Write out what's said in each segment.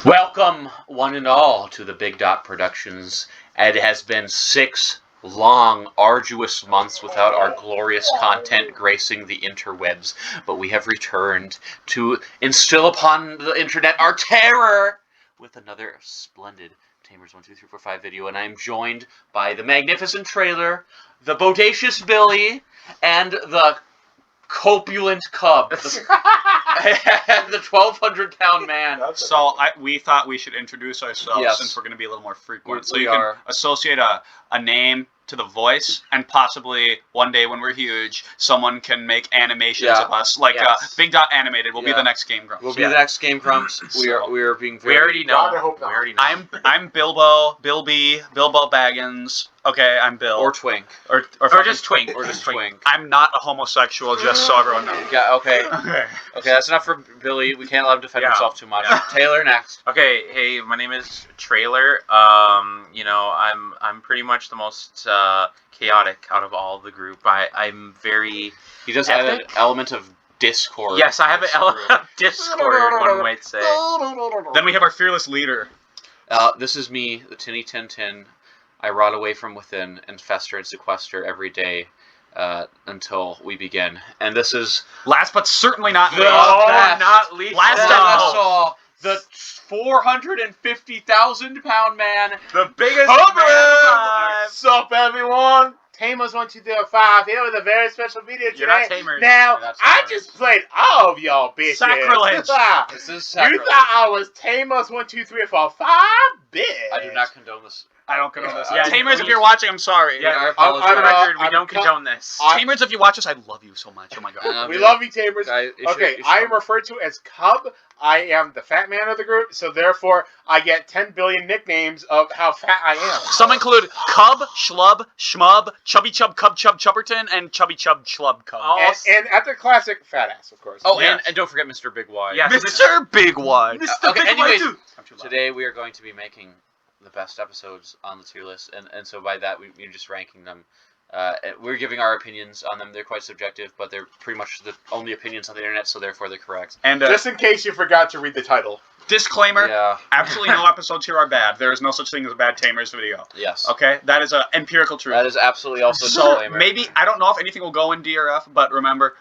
Welcome, one and all, to the Big Dot Productions. It has been 6 long, arduous months without our glorious content gracing the interwebs, but we have returned to instill upon the internet our terror with another splendid Tamers12345 video, and I am joined by the magnificent Trailer, the bodacious Billy, and the corpulent Cub, and the 1,200-pound man. So we thought we should introduce ourselves since we're going to be a little more frequent. So you can associate a name to the voice, and possibly one day when we're huge, someone can make animations of us, like Big Dot Animated. We'll be the next Game Grumps. We'll be the next Game Grumps. We are being very... We already know. I'm Bilbo Baggins. Okay, I'm Bill. Or Twink. Or just Twink. Or just Twink. I'm not a homosexual, just so everyone knows. Yeah, okay. Okay, that's enough for Billy. We can't let him defend himself too much. Taylor, next. Okay, hey, my name is Trailer. You know, I'm pretty much the most chaotic out of all the group. I'm very... He does have an element of discord. Yes, I have an element of discord, one might say. Then we have our fearless leader. This is me, the Tinny Tin Tin. I rot away from within and fester and sequester every day until we begin. And this is... Last but certainly not least. Not least. Last time I saw the 450,000-pound man. The biggest man alive. What's up, everyone? Tamers12345 here with a very special video today. You're not Tamers. Now, Tamers. I just played all of y'all bitches. Sacrilege. This is sacrilege. You thought I was Tamers12345? Bitch. I do not condone this. I don't condone this. Yeah, Tamers, if you're watching, I'm sorry. Yeah, on the record, we don't condone this. Tamers, if you watch us, I love you so much. Oh my god. We love you, Tamers. Guys, Okay, I am referred to as Cub. I am the fat man of the group, so therefore I get 10 billion nicknames of how fat I am. Some include Cub, Schlub, Schmub, Chubby Chub, Cub Chub Chubberton, and Chubby Chub Schlub Cub. And at the classic fat ass, of course. Oh, and don't forget Mr. Big Y. Yeah, Mr. Big Y. Okay, anyways, today we are going to be making the best episodes on the tier list, and so by that we're just ranking them. We're giving our opinions on them. They're quite subjective, but they're pretty much the only opinions on the internet, so therefore they're correct. And just in case you forgot to read the title. Disclaimer, absolutely no episodes here are bad. There is no such thing as a bad Tamers video. Yes. Okay? That is an empirical truth. That is absolutely also a so disclaimer. Maybe, I don't know if anything will go in DRF, but remember,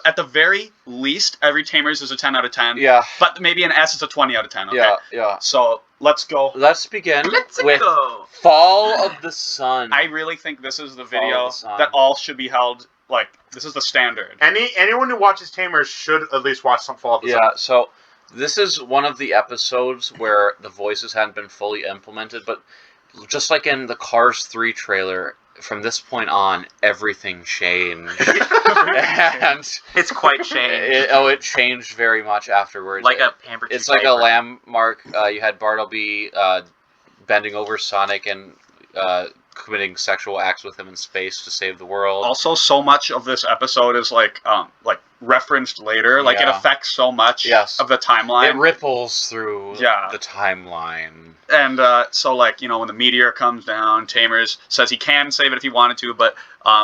at the very least, every Tamers is a 10 out of 10. Yeah. But maybe an S is a 20 out of 10, okay? Yeah. So, let's go. Let's begin with go. Fall of the Sun. I really think this is the video that all should be held, like, this is the standard. Anyone who watches Tamers should at least watch some Fall of the Sun. Yeah, so this is one of the episodes where the voices hadn't been fully implemented, but just like in the Cars 3 trailer, from this point on, everything changed. And It's quite changed. it changed very much afterwards. Like a pampered It's like a landmark. You had Bartleby bending over Sonic and committing sexual acts with him in space to save the world. Also, so much of this episode is like referenced later. Like it affects so much of the timeline. It ripples through the timeline. And so, like, you know, when the meteor comes down, Tamers says he can save it if he wanted to, but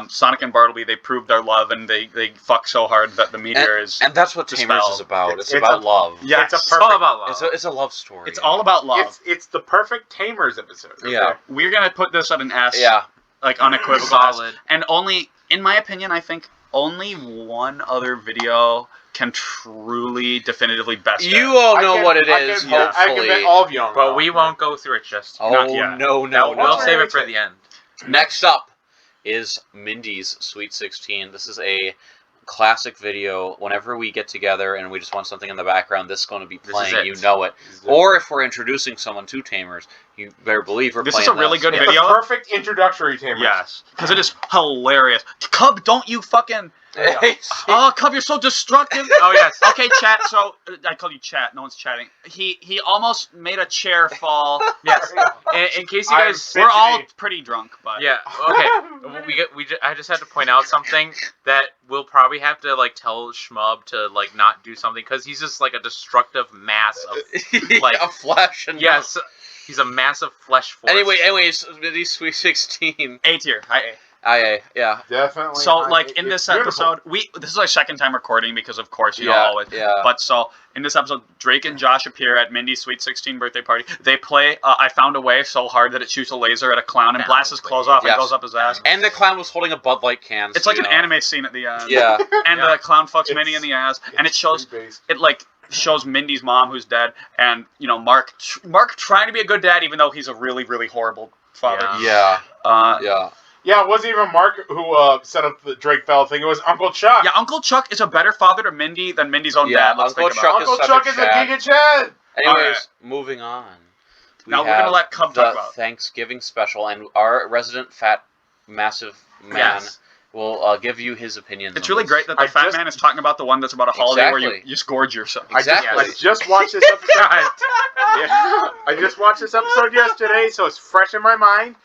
Sonic and Bartleby, they proved their love, and they fuck so hard that the meteor is and that's what Tamers is about. It's about love. Yeah, it's all about love. It's a love story. It's all about love. It's the perfect Tamers episode. Okay? Yeah. We're going to put this at an S. Yeah. Like, unequivocal. Solid. And only, in my opinion, I think only one other video can truly, definitively best it. You all know what it is, hopefully. I can bet all of you on But we won't go through it just yet. Not yet. No. We'll save it for the end. Next up is Mindy's Sweet 16. This is a classic video. Whenever we get together and we just want something in the background, this is going to be playing. You know it. Or if we're introducing someone to Tamers, you better believe we're playing this. Is a really good It's video. the perfect introductory Tamers. Yes, because it is hilarious. Cub, don't you fucking... Oh, Cub, you're so destructive. Oh, yes. Okay, chat. So, I call you chat. No one's chatting. He almost made a chair fall. Yes. In case you guys... We're all pretty drunk, but... Yeah, okay. I just had to point out something that we'll probably have to, like, tell Schmob to, like, not do something, because he's just, like, a destructive mass of, like... a flesh and... Yes. He's a massive flesh force. Anyways, Mindy's Sweet 16. A tier. Yeah. Definitely. So, like, in this episode, this is our second time recording because, of course, you know, always. Yeah. But so, in this episode, Drake and Josh appear at Mindy's sweet 16 birthday party. They play I Found a Way so hard that it shoots a laser at a clown and blasts his clothes off and goes up his ass. And the clown was holding a Bud Light can. It's like an anime scene at the end. Yeah. And the clown fucks Mindy in the ass, and it shows Mindy's mom who's dead, and, you know, Mark trying to be a good dad even though he's a really, really horrible father. Yeah. Yeah, it wasn't even Mark who set up the Drake Bell thing. It was Uncle Chuck. Yeah, Uncle Chuck is a better father to Mindy than Mindy's own dad. Uncle Chuck is a Giga Chad. Anyways, moving on. Now we're gonna let Cub talk about Thanksgiving special, and our resident fat, massive man will give you his opinion. It's really great that the fat man is talking about the one that's about a holiday where you just gorge yourself. Exactly. I just watched this episode. I just watched this episode yesterday, so it's fresh in my mind.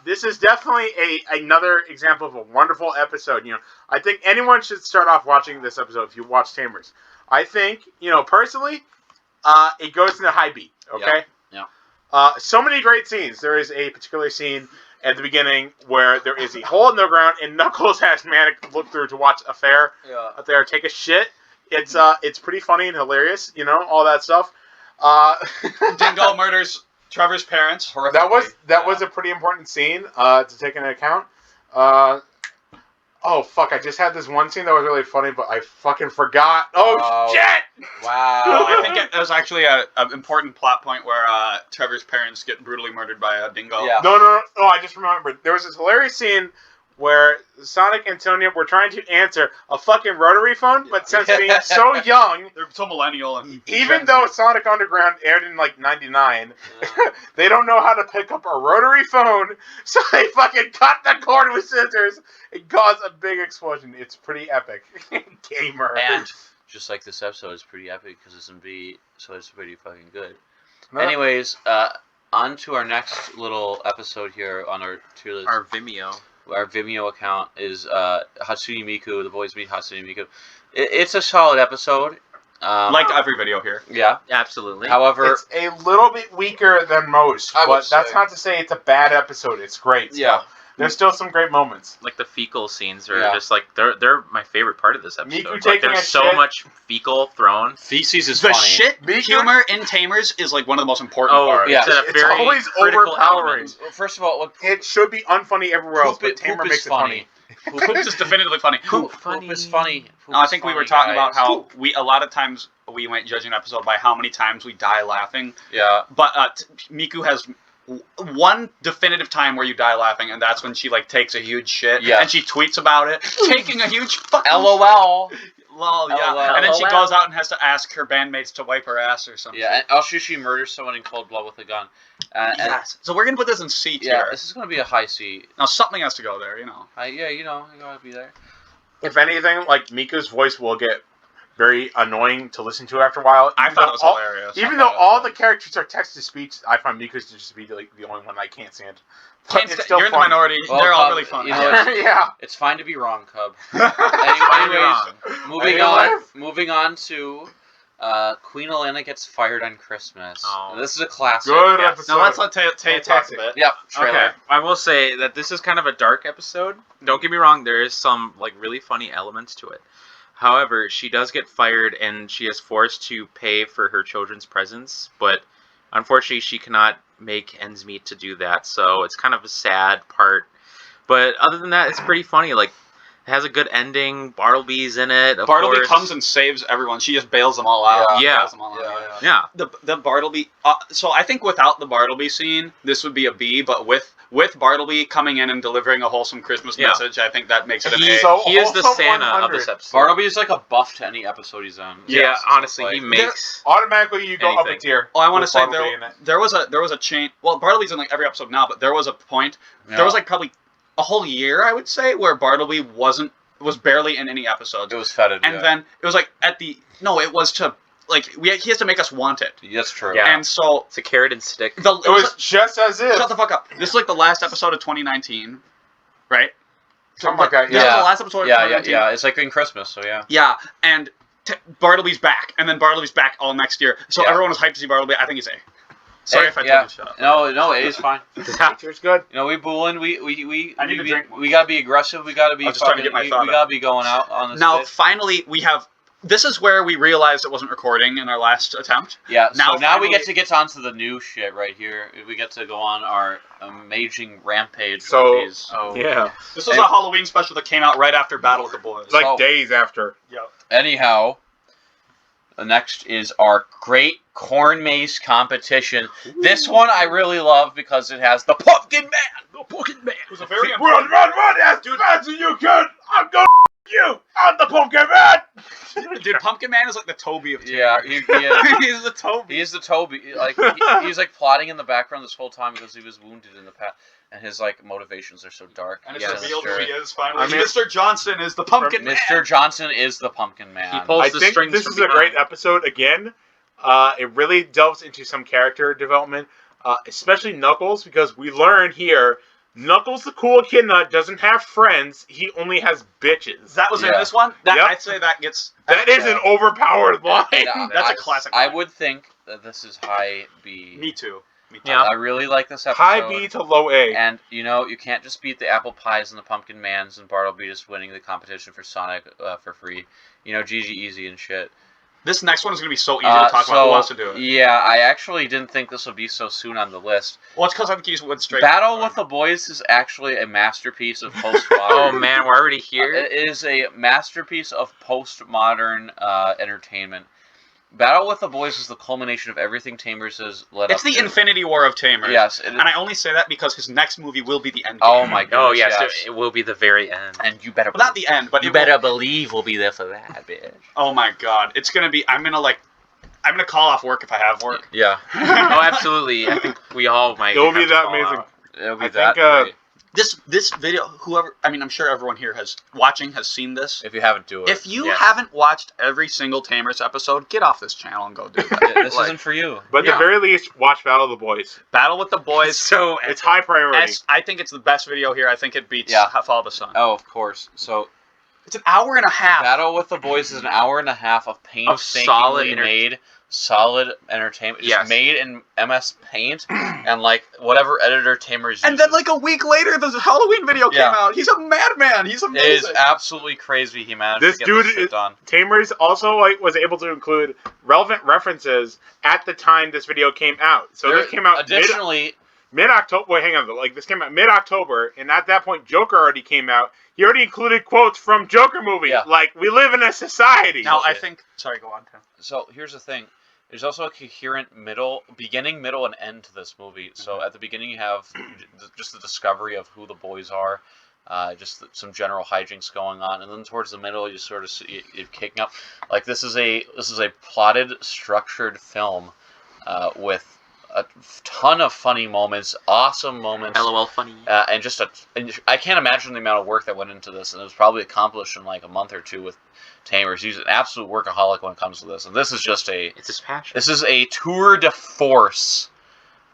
This is definitely another example of a wonderful episode. You know, I think anyone should start off watching this episode if you watch Tamers. I think, you know, personally, it goes into high beat. Okay. Yeah. So many great scenes. There is a particular scene at the beginning where there is a hole in the ground and Knuckles has Manic look through to watch a fair out there take a shit. It's pretty funny and hilarious. You know, all that stuff. Dingo murders Trevor's parents. That was a pretty important scene to take into account. Oh fuck! I just had this one scene that was really funny, but I fucking forgot. Oh shit! Wow. No, I think it was actually an important plot point where Trevor's parents get brutally murdered by a dingo. Yeah. No, I just remembered. There was this hilarious scene where Sonic and Sonia were trying to answer a fucking rotary phone, but since being so young, they're so millennial, and even though Sonic Underground aired in like '99, they don't know how to pick up a rotary phone, so they fucking cut the cord with scissors and cause a big explosion. It's pretty epic. Gamer. And just like this episode is pretty epic because it's in B, so it's pretty fucking good. Anyways, on to our next little episode here on our tier list. Our Vimeo. Our Vimeo account is Hatsune Miku, The Boys Meet Hatsune Miku. It's a solid episode. Like every video here. Yeah. Absolutely. However, it's a little bit weaker than most, but that's not to say it's a bad episode. It's great. Yeah. There's still some great moments. Like the fecal scenes are just like they're my favorite part of this episode. Miku Like, there's so much fecal thrown. Feces is the funny. shit humor in Tamers is like one of the most important parts. Yeah. It's always overpowering. First of all, it should be unfunny everywhere else, but Tamer makes it funny. Poop is definitively funny. Poop is funny. I think we were talking about how a lot of times we went judging an episode by how many times we die laughing. Yeah. But Miku has one definitive time where you die laughing, and that's when she like takes a huge shit, and she tweets about it, taking a huge fucking LOL. Lol, yeah. And then she goes out and has to ask her bandmates to wipe her ass or something. Yeah, and also she murders someone in cold blood with a gun. Yes. So we're gonna put this in C tier. Yeah, this is gonna be a high C. Now something has to go there, you know. You gotta be there. If anything, like Miku's voice will get very annoying to listen to after a while. I thought it was hilarious. Even though all the characters are text to speech, I find Miku's to just be like the only one I can't stand. You're in the minority. Well, they're Cub, all really funny. You know, yeah. It's fine to be wrong, Cub. Anyways, moving on to Queen Elena gets fired on Christmas. Oh. This is a classic. Good episode. Now let's let Tay talk a bit. Yep. Trailer. Okay, I will say that this is kind of a dark episode. Don't get me wrong, there is some like really funny elements to it. However, she does get fired and she is forced to pay for her children's presents, but unfortunately she cannot make ends meet to do that, so it's kind of a sad part. But other than that, it's pretty funny. Like, it has a good ending. Bartleby's in it. Bartleby comes and saves everyone. She just bails them all out. Yeah. Yeah. The Bartleby. So I think without the Bartleby scene, this would be a B. But with Bartleby coming in and delivering a wholesome Christmas message, I think that makes it an A. He is the Santa of this episode. Bartleby is like a buff to any episode he's on. Yeah, honestly, he makes automatically you go up a tier. Oh, I want to say there was a chain. Well, Bartleby's in like every episode now, but there was a point. Yeah. There was like probably a whole year, I would say, where Bartleby was barely in any episodes. It was fetid. And then it was like it was to like he has to make us want it. That's true. Yeah. And so it's a carrot and stick. It was just as if. Shut the fuck up. This is like the last episode of 2019, right? Something like that. This is the last episode of 2019. Yeah. It's like in Christmas, so yeah. Yeah, and Bartleby's back, and then Bartleby's back all next year. So everyone was hyped to see Bartleby. I think he's A. Sorry if I took a shot. No, it is fine. Cheers, good. You know, we booling. We I need to drink more. We gotta be aggressive. We gotta be. I was just trying to get my thought We gotta be going out on this. Now, finally, we have. This is where we realized it wasn't recording in our last attempt. Yeah. Now finally, we get onto the new shit right here. We get to go on our amazing rampage. So, with these. yeah. This was a Halloween special that came out right after Battle with the Boys. Like days after. Yeah. Anyhow, the next is our Great Corn Maze Competition. Ooh. This one I really love because it has the Pumpkin Man. The Pumpkin Man. Who's a very run as fast as you can. I'm going you. I'm the Pumpkin Man. Dude, Pumpkin Man is like the Toby of Tamers. Yeah, he is. He's the Toby. He is the Toby. Like he's like plotting in the background this whole time because he was wounded in the past, and his like motivations are so dark. And it's revealed who he is finally. I mean, Mr. Johnson is the Pumpkin Man. Mr. Johnson is the Pumpkin Man. He pulls I the think strings this from is a behind. great episode again. It really delves into some character development, especially Knuckles, because we learn here Knuckles, the cool echidna, doesn't have friends. He only has bitches. That was in this one? Yep. I'd say that gets... That is an overpowered line. That's a classic I line. would think that this is high B. Me too. Yeah. I really like this episode. High B to low A. And, you know, you can't just beat the Apple Pies and the Pumpkin Mans and Bartleby just winning the competition for Sonic for free. You know, GG Easy and shit. This next one is going to be so easy to talk about. Who wants to do it? Yeah, I actually didn't think this would be so soon on the list. Well, it's because I think you went straight. Battle with the Boys is actually a masterpiece of postmodern. Oh man, we're already here. It is a masterpiece of postmodern entertainment. Battle with the Boys is the culmination of everything Tamers has led It's up the to. Infinity War of Tamers. Yes. And I only say that because his next movie will be the end game. Oh my god. Oh yes, it will be the very end. And you better. Well, not the end, but you better believe we'll be there for that, bitch. Oh my god, it's gonna be. I'm gonna call off work if I have work. Yeah. Oh, absolutely. I think we all might. It'll be have to that call amazing. out. It'll be I that think, great. This video, I'm sure everyone here has seen this. If you haven't, do it. If you Yes. haven't watched every single Tamers episode, get off this channel and go do that. This isn't for you. But at the very least, watch Battle of the Boys. Battle with the Boys. So It's high priority. I think it's the best video here. I think it beats Follow the Sun. Oh, of course. So, It's an hour and a half. Battle with the Boys is an hour and a half of painstakingly made, solid entertainment. Yes. Just made in MS Paint and like whatever editor Tamers uses. And then like a week later, the Halloween video came out. He's a madman. He's it amazing. is absolutely crazy. He managed This to get dude this shit done. Tamers also was able to include relevant references at the time this video came out. So this came out additionally. mid-October. Wait, hang on. Like this came out mid-October, and at that point, Joker already came out. He already included quotes from Joker movie. Yeah. Like we live in a society. Now I think. Sorry, go on, Tim. So here's the thing. There's also a coherent beginning, middle, and end to this movie. So at the beginning you have just the discovery of who the boys are, just some general hijinks going on, and then towards the middle you sort of see it kicking up. Like this is a plotted, structured film with a ton of funny moments, awesome moments. LOL funny. And I can't imagine the amount of work that went into this, and it was probably accomplished in like a month or two with Tamers. He's an absolute workaholic when it comes to this, and this is just It's his passion. This is a tour de force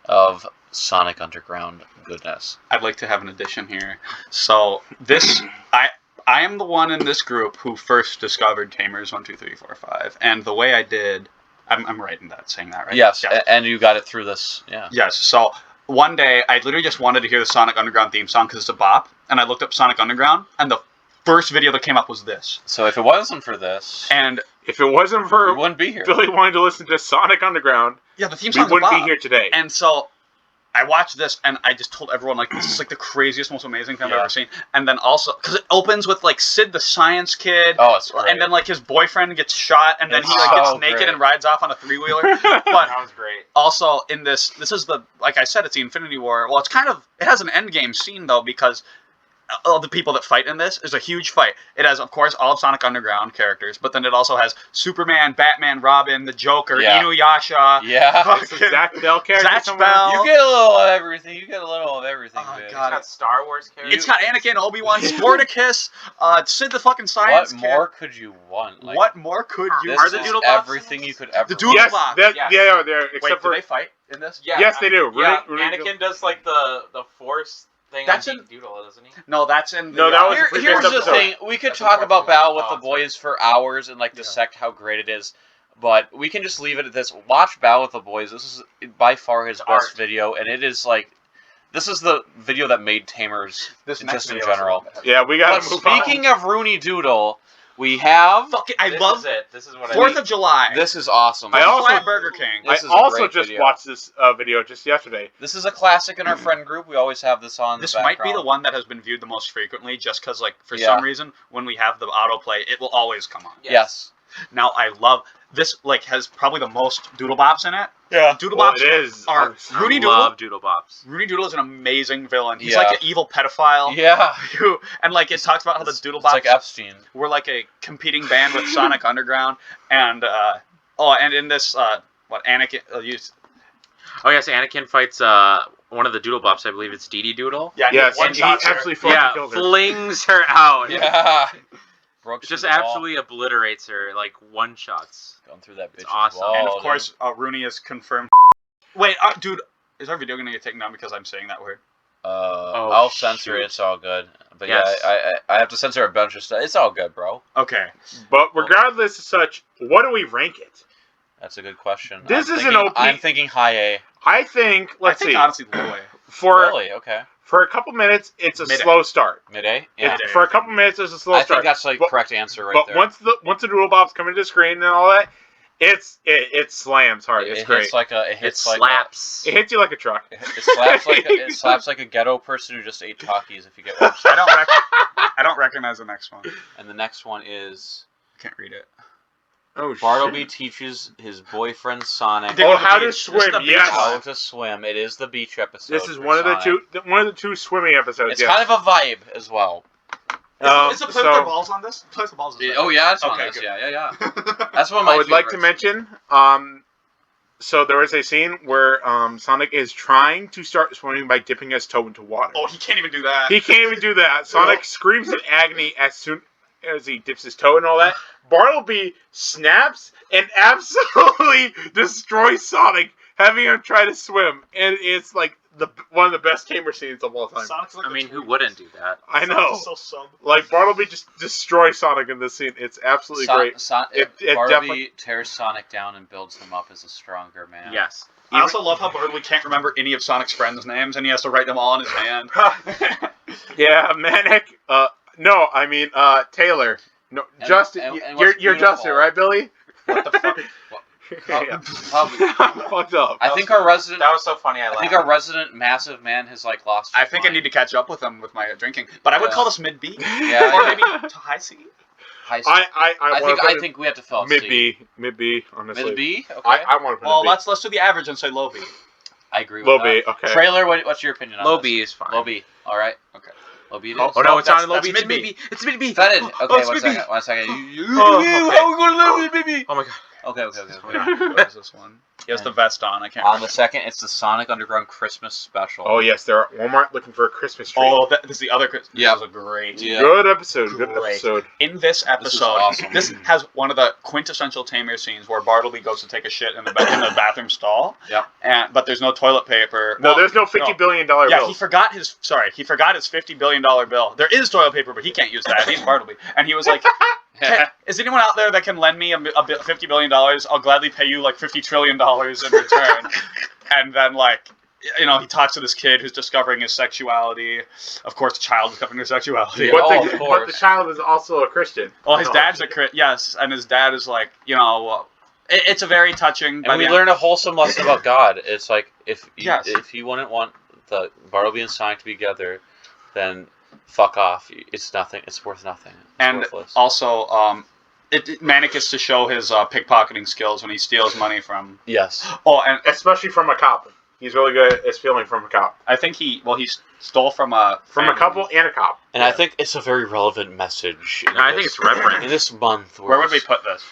of Sonic Underground goodness. I'd like to have an addition here. So this, I am the one in this group who first discovered Tamers12345, and the way I did, I'm right in that, saying that, right? Yes, Yeah. and you got it through this, yeah. Yes. So one day, I literally just wanted to hear the Sonic Underground theme song because it's a bop, and I looked up Sonic Underground, and the first video that came up was this. So if it wasn't for this, and if it wasn't for we wouldn't be here. Billy wanting to listen to Sonic Underground, yeah, the theme we song's wouldn't a be bop. here today. And so I watched this, and I just told everyone, like, this is like the craziest, most amazing thing I've ever seen. And then also, because it opens with like Sid the Science Kid, Oh, it's great. and then like his boyfriend gets shot, and then It's he like so gets naked great. and rides off on a 3-wheeler. But That was great. also in this is the, like I said, it's the Infinity War. Well, it has an end game scene though, because all the people that fight in this is a huge fight. It has, of course, all of Sonic Underground characters, but then it also has Superman, Batman, Robin, the Joker, Yeah. Inuyasha. Yeah. fucking Zach Bell character Zatch somewhere? Bell. You get a little of everything. You get a little of everything, Oh, bitch. God. It's got Star Wars characters. It's got Anakin, Obi-Wan, Sporticus, Sid the fucking Science What Kid. more could you want? Like, What more could you This Are the is Doodle Bots everything in you this? could ever The Doodle want. Yes, Bots. yeah, they're Wait, except do for they fight in this? Yeah, yes, they do. Yeah, Rooney- Anakin does like the Force thing. That's on in- Doodle, doesn't he? No, that's in the... No, that was- Here's the episode. thing. We could That's talk the about fourth Battle one. with the Oh, Boys for hours and like dissect how great it is. But we can just leave it at this. Watch Battle with the Boys. This is by far his best video, and it is like, this is the video that made Tamers just in general. Yeah, we got to move on. Speaking of Rooney Doodle, we have... I love it. This is what 4th of July. This is awesome. I also Burger King. I also just watched this video just yesterday. This is a classic in our friend group. We always have this on. This might be the one that has been viewed the most frequently, just because, like, for some reason, when we have the autoplay, it will always come on. Yes. Now I love this. Like, has probably the most Doodle Bops in it. Yeah, Doodle Bops are Rooney Doodle. Love Doodle Bops. Rooney Doodle is an amazing villain. He's like an evil pedophile. Yeah. And like it talks about how the Doodle Bops, like Epstein, were like a competing band with Sonic Underground, and and in this Anakin Oh yes, Anakin fights one of the Doodle Bops. I believe it's Dee Dee Doodle. Yeah, yes, and he actually fucking flings her out. Yeah. Just absolutely obliterates her, like one-shots. Going through that bitch. It's awesome. Wall, and of course, Rooney is confirmed. Wait, dude, is our video going to get taken down because I'm saying that word? I'll censor it. It's all good. But yeah, I have to censor a bunch of stuff. It's all good, bro. Okay. But regardless of such, what do we rank it? That's a good question. This is an OP. I'm thinking high A. I think, let's see. Honestly, low A. Really? Okay. For a couple minutes, it's a Midday. slow start. Midday? Yeah. For a couple minutes, it's a slow start. I think that's like correct answer right there. But once the Doodle Bops come into the screen and all that, it slams hard. It's great. It slaps. It hits you like a truck. It slaps like a ghetto person who just ate Takis. If you get what I'm saying. I don't recognize the next one. And the next one is. I can't read it. Oh, Bartleby teaches his boyfriend Sonic. How to swim? Yes. How to swim. It is the beach episode. This is one of the two swimming episodes. It's kind of a vibe as well. Is the Play with the Balls on this? Play with the Balls. Oh yeah, it's on this. Yeah. That's one of my. I would like to mention. So there is a scene where Sonic is trying to start swimming by dipping his toe into water. Oh, he can't even do that. He can't even do that. Sonic screams in agony as soon as he dips his toe and all that. Bartleby snaps and absolutely destroys Sonic, having him try to swim, and it's like one of the best Tamer scenes of all time. Like who wouldn't do that? I know. Like Bartleby just destroys Sonic in this scene. It's absolutely great. Bartleby tears Sonic down and builds him up as a stronger man. Yes. I also love how Bartleby can't remember any of Sonic's friends' names, and he has to write them all in his hand. Yeah, Manic. No, I mean Taylor. No, Justin. You're Justin, right, Billy? What the fuck? Fucked up. I think our resident. That was so funny. I think our resident massive man has like lost. I think I need to catch up with him with my drinking, but I would call this mid B. Yeah, or maybe to high C. High C. I think we have to fill out mid B. Honestly, mid B. Okay. I want to put well, let's do the average and say low B. I agree with low that. B. Okay. Trailer. What's your opinion on low this? B is fine. Low B. All right. Okay. Low B. Oh no, it's on low B. It's mid B. It's mid B. Fetid. Okay, one second. How are we going to low B, baby? Oh my god. Okay. What is this one? He has the vest on. I can't. On the second, it's the Sonic Underground Christmas special. Oh yes, they're at Walmart looking for a Christmas tree. Oh, this is the other Christmas. Yeah, this was a great. Yeah. Good episode. Good episode. In this episode, awesome. This has one of the quintessential Tamer scenes where Bartleby goes to take a shit in the bathroom stall. Yeah. But there's no toilet paper. No, there's no $50 billion bill. Yeah, he forgot his $50 billion bill. There is toilet paper, but he can't use that. He's Bartleby, and he was like. Is anyone out there that can lend me $50 billion? I'll gladly pay you like $50 trillion in return. And then he talks to this kid who's discovering his sexuality. Of course, the child is discovering his sexuality. But the child is also a Christian. Well, his dad's a Christian. Yes, and his dad is like, it's a very touching. And we learn a wholesome lesson about God. It's like if you wouldn't want the Bartleby and Sonic to be together, then fuck off. It's nothing. It's worth nothing. It's worthless. Also, Manic is to show his pickpocketing skills when he steals money from. Yes. Oh, and especially from a cop. He's really good at stealing from a cop. I think he stole from a couple and a cop. And I think it's a very relevant message. I think it's reverent. In this month, where would we put this?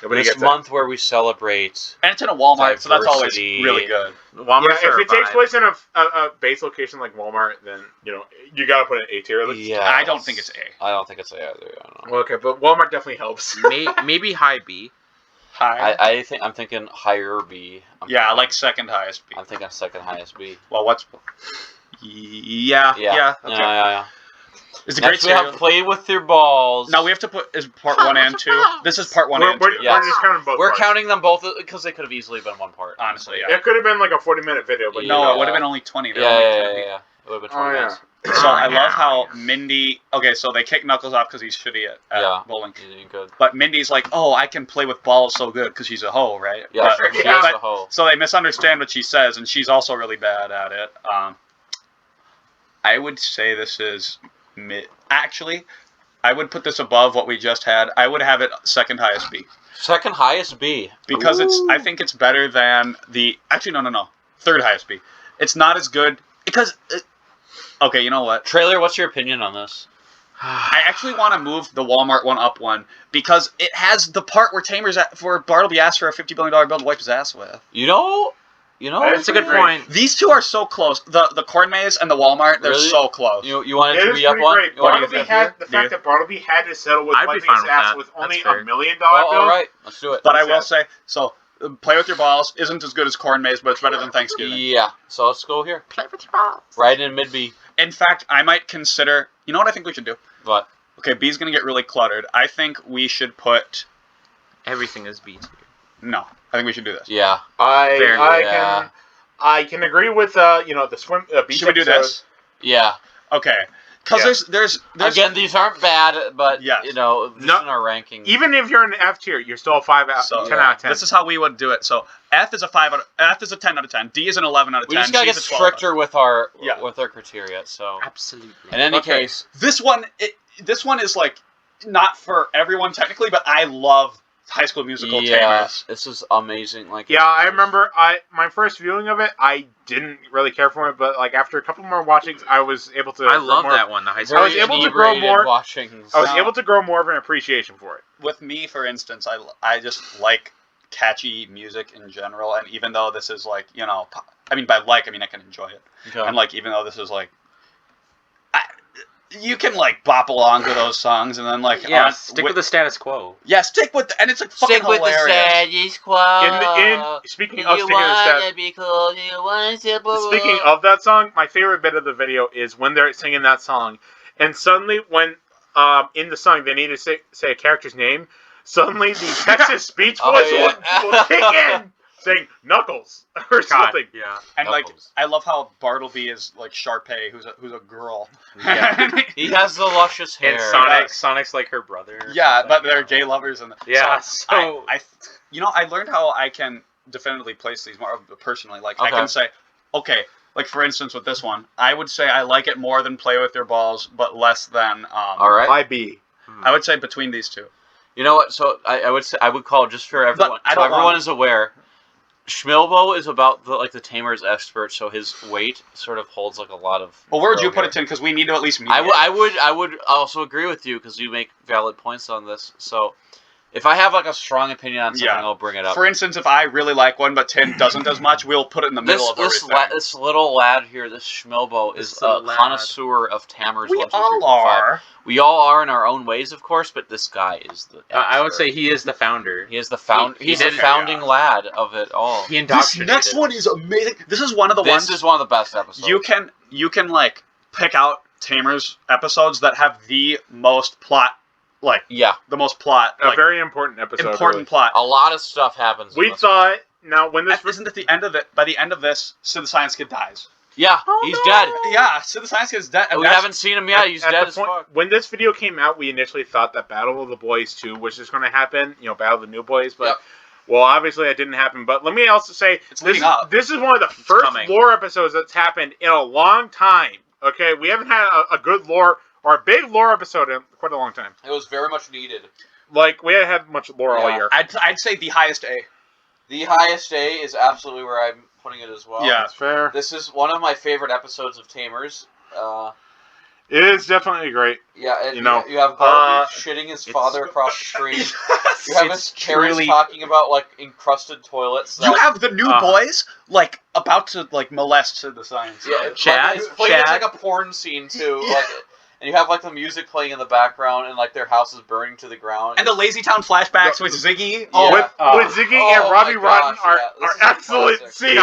Where we celebrate, and it's in a Walmart, so that's always really good. Walmart. Yeah, if it takes place in a base location like Walmart, then you gotta put an A tier. Yeah, I don't think it's A. I don't think it's A either. I don't know. Well, okay, but Walmart definitely helps. Maybe high B. High. I'm thinking higher B. Like second highest B. I'm thinking second highest B. Well, what's? Yeah. Okay. Yeah. It's a Next great we cereal. have Play With Your Balls. Now we have to put is part 1 and 2. This is part 1 and 2. We're just counting both We're parts. counting them both because they could have easily been one part. Honestly, yeah. It could have been like a 40-minute video, but No, it would have been only 20. Yeah. It would have been 20 minutes. So I love how Mindy... Okay, so they kick Knuckles off because he's shitty at bowling. He's good. But Mindy's like, oh, I can play with balls so good because she's a hoe, right? Yeah, but, she is a hoe. So they misunderstand what she says, and she's also really bad at it. I would say this is mid. Actually, I would put this above what we just had. I would have it second highest B. Second highest B. Because I think it's better than the... Actually, no. Third highest B. It's not as good because... Okay, you know what? Trailer, what's your opinion on this? I actually want to move the Walmart one up one because it has the part where Bartleby asks for a $50 billion bill to wipe his ass with. You know, that's a good point. These two are so close. The corn maze and the Walmart, they're so close. You want it to be up one? The fact that Bartleby had to settle with wiping his ass with only $1 million bill. All right, let's do it. But I will say, Play With Your Balls isn't as good as corn maze, but it's better than Thanksgiving. Yeah, so let's go here. Play with your balls. Right in mid B. In fact, I might consider... You know what I think we should do? What? Okay, B's going to get really cluttered. I think we should put... Everything is B tier. No, I think we should do this. Yeah. I can agree with the swim beach Should we do this? Yeah. Okay. Because there's again, these aren't bad, but this is in our ranking. Even if you're in the F tier, you're still a 10 out of 10. This is how we would do it. So F is a 10 out of 10. D is an 11 out of 10. We just gotta get stricter with our criteria. So absolutely. In any case, this one is like not for everyone technically, but I love High School Musical Tamers. This is amazing. I remember my first viewing of it, I didn't really care for it, but after a couple more watchings, I was able to. I love that one. The High School. I was able to grow more. Watchings. I was able to grow more of an appreciation for it. With me, for instance, I just like catchy music in general, and even though this is I can enjoy it, and even though this is you can bop along to those songs and then stick with the status quo. Yeah, stick with and it's fucking stick with hilarious. The status quo. Speaking of speaking of that song, my favorite bit of the video is when they're singing that song, and suddenly when in the song they need to say a character's name, suddenly the Texas speech voice will kick in. Saying Knuckles or something. Yeah. And I love how Bartleby is Sharpay, who's a girl. Yeah. He has the luscious hair. And Sonic's like her brother. Yeah, but they're gay lovers and so I learned how I can definitively place these more personally. I can say, for instance with this one, I would say I like it more than Play With Your Balls, but less than all right. IB. I would say between these two. You know what? So I would call just for everyone. So everyone is aware. Schmobo is about the Tamers expert, so his weight sort of holds a lot of. Well, where would you put it, Tim? Because we need to at least meet. I would also agree with you because you make valid points on this. So, if I have a strong opinion on something, I'll bring it up. For instance, if I really like one but Tim doesn't as much, we'll put it in the middle of everything. This little lad here, this Schmobo, is a connoisseur of Tamers. We all are. We all are in our own ways, of course, but this guy is the expert. I would say he is the founder. He is the He's the founding lad of it all. He indoctrinated. This next one is amazing. This is one of the ones. This is one of the best episodes. You can pick out Tamers episodes that have the most plot. The most plot. A very important episode. Important plot. A lot of stuff happens. We saw it. Now, when this isn't at the end of it. By the end of this, Sid the Science Kid dies. Yeah, he's dead. Yeah, Sid the Science Kid is dead. We haven't seen him yet. He's dead as fuck. When this video came out, we initially thought that Battle of the Boys 2 was just going to happen. Battle of the New Boys, but well, obviously that didn't happen. But let me also say, this is one of the first lore episodes that's happened in a long time. Okay, we haven't had a good lore or a big lore episode in quite a long time. It was very much needed. We haven't had much lore all year. I'd say the highest A. The highest A is absolutely where I'm putting it as well. Yeah, that's fair. This is one of my favorite episodes of Tamers. It is definitely great. Yeah, you have Bartleby shitting his father across the street. You have his parents talking about encrusted toilets. You have the new boys about to molest Sid the Science. Yeah, Chad. It's like a porn scene too. And you have the music playing in the background, and their house is burning to the ground. And the Lazy Town flashbacks with Ziggy. With Ziggy and Robbie Rotten are excellent scenes.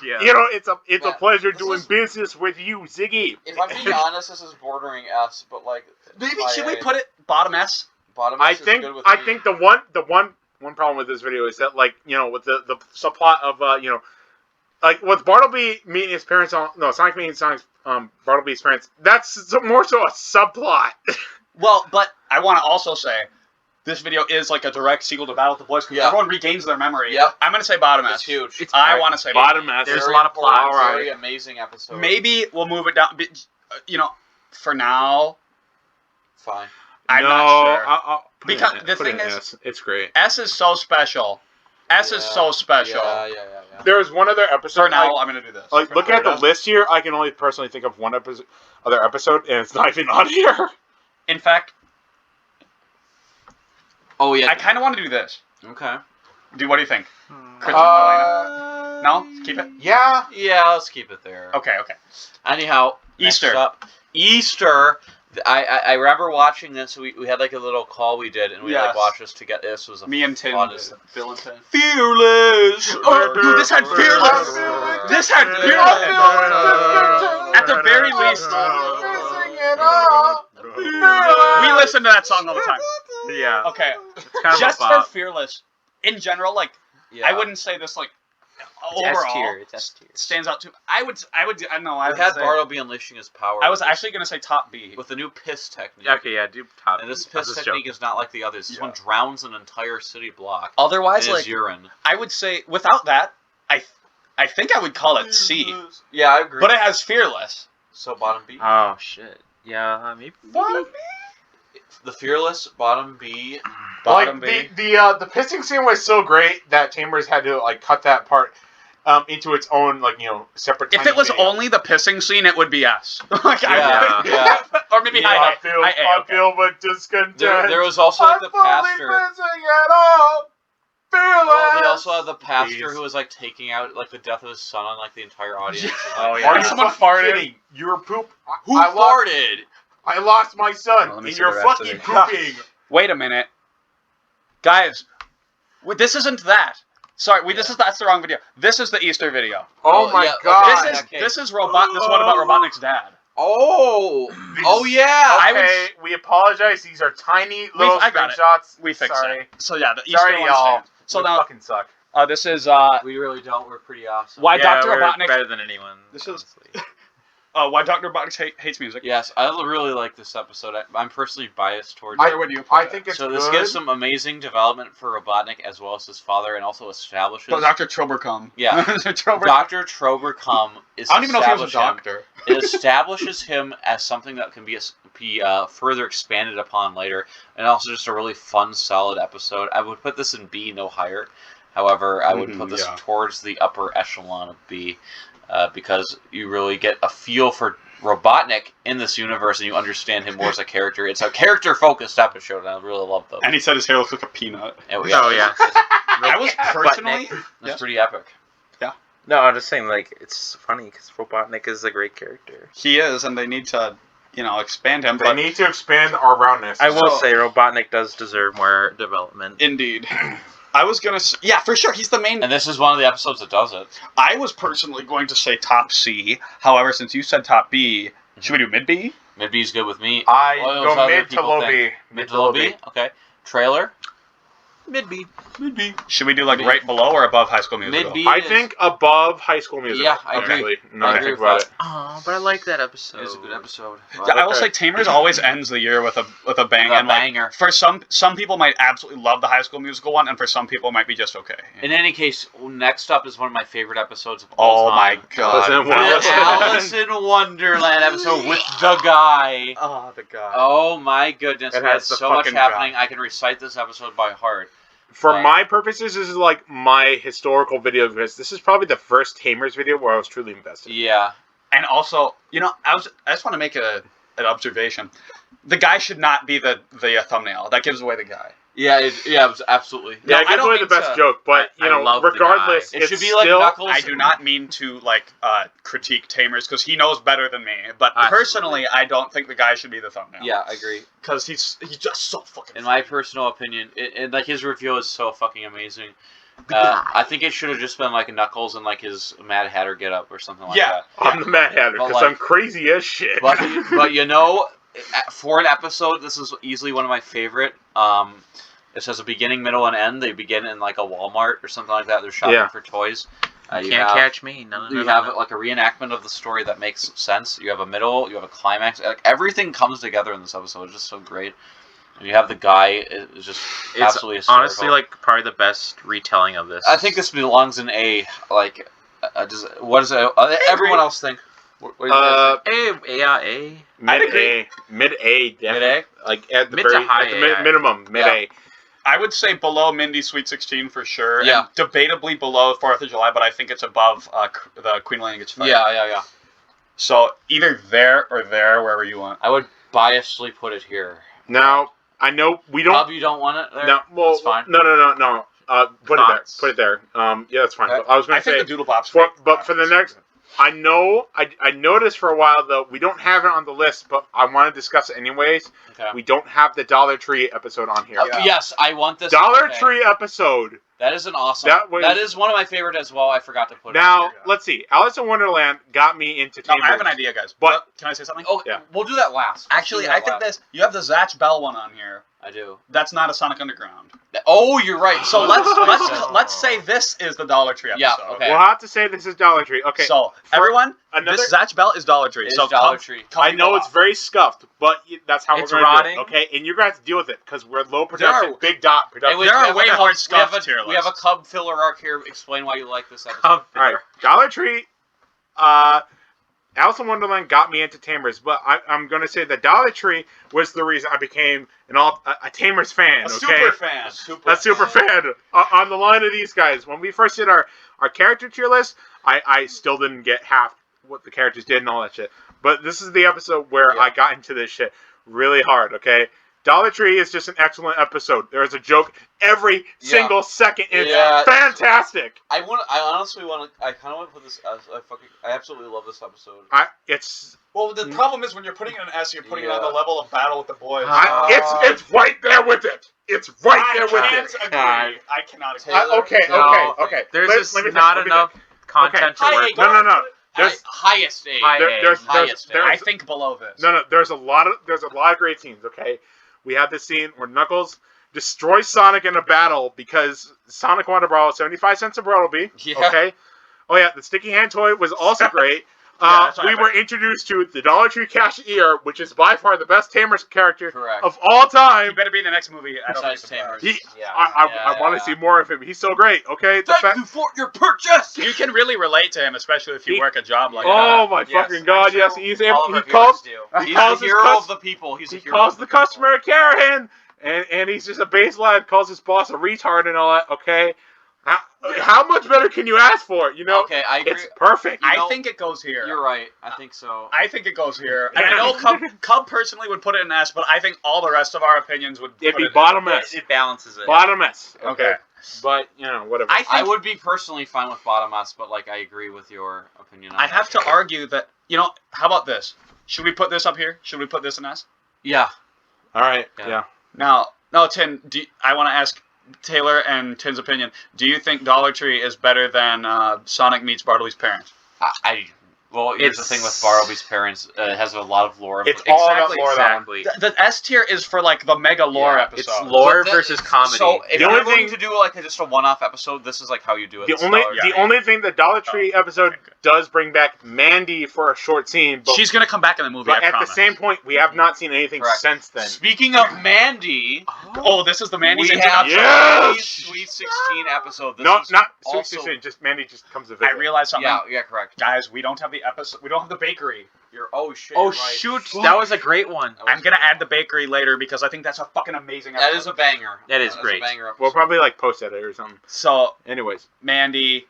Yeah. You know, it's a Man, pleasure this doing is- business with you, Ziggy. If I'm being honest, this is bordering S, but like Maybe high should we A. put it bottom S? Bottom I S is think good with I me. think the one problem with this video is that, like, you know, with the subplot of like with Bartleby meeting his parents on Sonic meeting Sonic's Bartleby's parents, that's more so a subplot. Well, but I want to also say, this video is like a direct sequel to Battle with the Boys because everyone regains their memory. Yep. I'm gonna say bottom S. It's huge. I want to say bottom. Bottom S. There's Very a lot of plot. important, All right. Very amazing episode. Maybe we'll move it down. You know, for now, Fine. I'm not sure. I'll put Because it in, the put it thing in is- S. It's great. S is so special. S is so special. Yeah. There's one other episode. For now, I'm gonna do this. Like For looking now. at the list here, I can only personally think of one other episode, and it's not even on here. In fact, Oh yeah. I kind of want to do this. Okay. What do you think? Christmas No? Keep it? Yeah. Yeah, let's keep it there. Okay. Anyhow, Easter. next up, Easter. I remember watching this. We had like a little call we did, and we like Yes. watched this together. This was a Me and Tim. funnest- Bill and Tim. Fearless. Oh, dude, this had Fearless. This had Fearless. At the very least, we listen to that song all the time. Yeah. Okay. It's kind of Just a for bop. Fearless, in general, like, Yeah. I wouldn't say this, like, It's S overall tier. It's S tier. stands out too. I don't know. I We would had say, Bartleby unleashing his power. I was with this- actually going to say top B. with the new piss technique. Okay, yeah, do top. And this I was piss just technique joking. is not like the others. This Yeah. one drowns an entire city block Otherwise, in his like, urine. I would say, without that, I think I would call it C. Yeah, I agree. But it has Fearless. So bottom B. Oh shit. Yeah, maybe. The Fearless, bottom B. Bottom like B. the pissing scene was so great that Tamers had to like cut that part into its own separate. If tiny it was video. only the pissing scene, it would be S. Like, Yeah, yeah. Or maybe I I feel but discontent. There was also like, the pastor. At all. Fearless. Well, they also had the pastor Jeez. who was like taking out like the death of his son on like the entire audience. Oh, And, yeah. Are you Someone fucking farted. kidding? You're poop. Who I farted? I lost my son, Well, let me and see you're the rest of fucking it. pooping. Wait a minute. Guys, this isn't that. Sorry, that's the wrong video. This is the Easter video. Oh Oh, my yeah, god. This is one about Robotnik's dad. Oh yeah. Okay, we apologize. These are tiny little I got it. screenshots. We fixed Sorry. it. So yeah, the Easter Sorry, one y'all. stands. So We now fucking suck. this is We really don't. We're pretty awesome. why Yeah, Dr. we're Robotnik better than anyone. This is- honestly. why Dr. Robotnik hates music. Yes, I really like this episode. I'm personally biased towards Where it. would you put I it? think it's So good. this gives some amazing development for Robotnik as well as his father, and also establishes. But Dr. Trobercom. Yeah. Trobercom. Dr. Trobercom is. I don't even know if he was a doctor. It establishes him as something that can be further expanded upon later, and also just a really fun, solid episode. I would put this in B, no higher. However, I would put this yeah. towards the upper echelon of B, because you really get a feel for Robotnik in this universe, and you understand him more as a character. It's a character-focused episode, and I really love those. And he said his hair looks like a peanut. Oh, yeah. I was personally... That's pretty epic. No, I'm just saying, like, it's funny because Robotnik is a great character. He is, and they need to, expand him. They But need to expand our roundness. I will So- say Robotnik does deserve more development. indeed. I was going to... Yeah, for sure. He's the main... And this is one of the episodes that does it. I was personally going to say top C. However, since you said top B, should we do mid B? Mid B's good with me. I What else go other mid to people low think? B. Mid to low B? Okay. Trailer? Mid B. Mid B. Should we do like Mid. right below or above High School Musical? Mid B. I think above High School Musical. Yeah, I agree. actually, now I that I agree think with about that. it. Oh, but I like that episode. It is a good episode. I will Okay. say Tamers always ends the year with a bang. With a and like, banger. for some people might absolutely love the High School Musical one, and for some people it might be just okay. In any case, next up is one of my favorite episodes of all Oh my time. god! Alice in The Wonderland. Alice in Wonderland episode with the guy. Oh, the god! Oh my goodness, It we had has the so much fucking happening. guy. I can recite this episode by heart. For Right. my purposes, this is like my historical video because this is probably the first Tamers video where I was truly invested. Yeah. And also, I just want to make an observation. The guy should not be the thumbnail. That gives away the guy. Yeah, it was absolutely. Yeah, No, it I gives don't away the mean best to- joke, but I love the regardless, guy. It it's should be like still, Knuckles. I do not mean to critique Tamers because he knows better than me. But Absolutely. personally, I don't think the guy should be the thumbnail. Yeah, I agree. because he's just so fucking. In my personal opinion, and like his reveal is so fucking amazing. I think it should have just been like Knuckles and like his Mad Hatter get up or something like that. I'm the Mad Hatter because like, I'm crazy as shit. But you know, for an episode, this is easily one of my favorite. It says a beginning, middle, and end. They begin in like a Walmart or something like that. They're shopping for toys. You can't catch me. You have like a reenactment of the story that makes sense. You have a middle. You have a climax. Like, everything comes together in this episode. It's just so great. And you have the guy. It's just absolutely hysterical. Honestly like probably the best retelling of this. I think this belongs in A. Like, what is it? Everyone else think? What do you guys think? A. Mid-A. Mid-A, definitely. Mid-A? Like, at the Mid to high A. minimum, Mid-A. I would say below Mindy Sweet 16 for sure. Yeah. And debatably below 4th of July, but I think it's above the Queen Lane Gets Fired. Yeah. So either there or there, wherever you want. I would biasly put it here. Now, I know we don't... Bob, you don't want it there? No, well, that's fine. No. Put it there. Put it there. Yeah, that's fine. Okay. I was going to say... I think the Doodle Bop's but for the next... I know, I noticed for a while, though, we don't have it on the list, but I want to discuss it anyways. Okay. We don't have the Dollar Tree episode on here. Yes, I want this. Dollar Tree episode. That is an awesome... That is one of my favorite as well. I forgot to put it Now, here. let's see. Alice in Wonderland got me into Tamers. I have an idea, guys. But can I say something? Oh, yeah. We'll do that last. Actually, I think you have the Zatch Bell one on here. I do. That's not a Sonic Underground. Oh, you're right. So let's say this is the Dollar Tree episode. Yeah, okay. We'll have to say this is Dollar Tree. Okay. So everyone, this Zatch Bell is Dollar Tree. So Dollar Tree. I know it's very scuffed, but that's how It's we're going to do rotting. it. Okay, and you're going to have to deal with it because we're low production, big dot production. There are way more scuffed tier We have a lists. Cub filler arc here. Explain why you like this episode. All right, Dollar Tree. Alice in Wonderland got me into Tamers, but I'm going to say that Dollar Tree was the reason I became a Tamers fan. A Okay? super fan. A super fan. On the line of these guys. When we first did our character tier list, I still didn't get half what the characters did and all that shit. But this is the episode where I got into this shit really hard, okay? Dollar Tree is just an excellent episode. There's a joke every single second. It's fantastic. I honestly want to. I kind of want to put this. I absolutely love this episode. Well, the problem is when you're putting it in S, you're putting it on the level of Battle with the Boys. It's right there with it. It's right there with it. Agree. I cannot agree. Okay. There's just not enough content to work with. No. There's highest A. I think below this. No. There's a lot of great scenes. Okay, we have this scene where Knuckles destroys Sonic in a battle because Sonic wanted to borrow 75 cents of Bartleby. Yeah. Okay. Oh yeah, the sticky hand toy was also great. We were introduced to the Dollar Tree cashier, which is by far the best Tamers character of all time. He better be in the next movie. Besides Tamers. I want to see more of him. He's so great. Okay. Thank you for your purchase. You can really relate to him, especially if you work a job like that. Oh my fucking god! Yes, He's the hero of the people. He calls the customer a Karen, and he's just a base lad. Calls his boss a retard and all that. Okay. How much better can you ask for it? You know, okay, I agree. It's perfect. I think it goes here. You're right. I think so. I think it goes here. And I know Cub personally would put it in S, but I think all the rest of our opinions would It'd be bottom S. It balances it. Bottom S. Okay. But, whatever. I would be personally fine with bottom S, but, I agree with your opinion on I have to argue that, how about this? Should we put this up here? Should we put this in S? Yeah. All right. Yeah. Now, Tin, I want to ask Taylor and Tin's opinion. Do you think Dollar Tree is better than Sonic Meets Bartleby's Parents? Well, here's the thing with Bartleby's Parents. It has a lot of lore. It's all about lore. Exactly. The S tier is for the mega lore episode. It's lore versus comedy. So if you're going to do just a one-off episode, this is how you do it. The only thing the Dollar Tree episode does bring back Mandy for a short scene. But she's going to come back in the movie. But at the same point, we have not seen anything since then. Speaking of Mandy, this is the Mandy's introduction. Yes! Sweet 16 episode. Not Sweet 16. Just Mandy just comes to visit. I realized something. Yeah, correct. Guys, we don't have the episode. We don't have the bakery. Shoot! That was a great one. I'm gonna add the bakery later because I think that's a fucking amazing episode. That is a banger. That is great. We'll probably post edit or something. So, anyways, Mandy,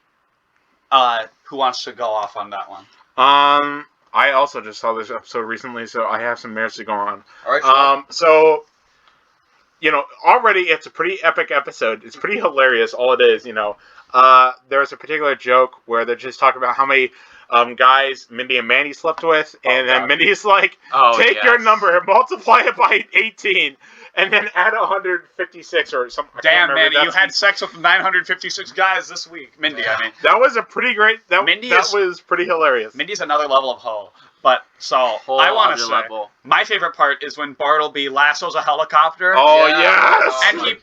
who wants to go off on that one? I also just saw this episode recently, so I have some merits to go on. All right. So, already it's a pretty epic episode. It's pretty hilarious. All it is, there was a particular joke where they're just talking about how many guys Mindy and Mandy slept with, and then Mindy's like, take your number, multiply it by 18, and then add 156 or something. Damn, Mandy, you had sex with 956 guys this week. Mindy, I mean. That was a pretty great, that was pretty hilarious. Mindy's another level of hoe. But, so, I want to say, my favorite part is when Bartleby lassos a helicopter. Oh, yes! And it